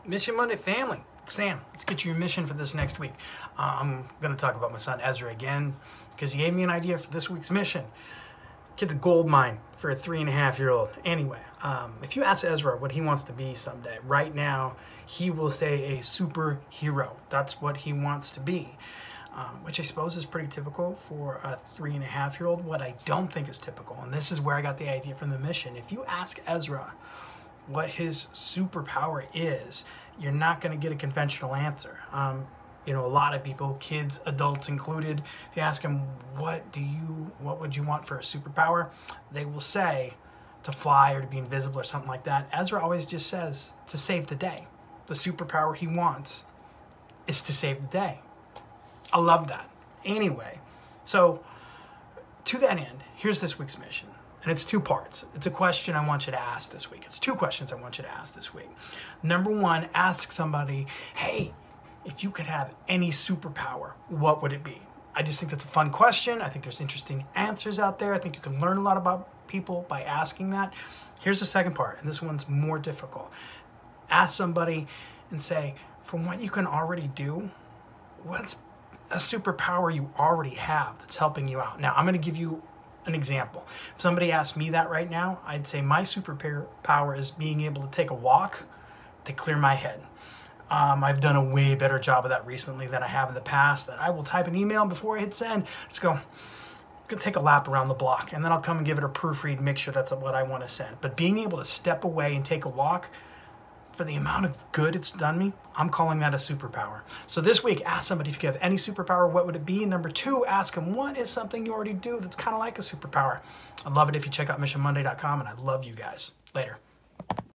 Mission Monday family. Sam, let's get you your mission for this next week. I'm going to talk about my son Ezra again because he gave me an idea for this week's mission. Kid's a gold mine for a 3.5-year-old. Anyway, if you ask Ezra what he wants to be someday, right now he will say a superhero. That's what he wants to be, which I suppose is pretty typical for a 3.5-year-old. What I don't think is typical, and this is where I got the idea from the mission, if you ask Ezra what his superpower is, you're not going to get a conventional answer. A lot of people, kids, adults included, if you ask them, what would you want for a superpower? They will say to fly or to be invisible or something like that. Ezra always just says to save the day. The superpower he wants is to save the day. I love that. Anyway, so to that end, here's this week's mission. And it's 2 parts. It's a question I want you to ask this week. It's 2 questions I want you to ask this week. Number 1, ask somebody, hey, if you could have any superpower, what would it be? I just think that's a fun question. I think there's interesting answers out there. I think you can learn a lot about people by asking that. Here's the second part, and this one's more difficult. Ask somebody and say, from what you can already do, what's a superpower you already have that's helping you out? Now, I'm going to give you an example. If somebody asked me that right now, I'd say my superpower is being able to take a walk to clear my head. I've done a way better job of that recently than I have in the past, that I will type an email before I hit send, just go take a lap around the block, and then I'll come and give it a proofread, make sure that's what I want to send. But being able to step away and take a walk, for the amount of good it's done me, I'm calling that a superpower. So this week, ask somebody if you could have any superpower, what would it be? Number 2, ask them what is something you already do that's kind of like a superpower. I'd love it if you check out missionmonday.com, and I love you guys. Later.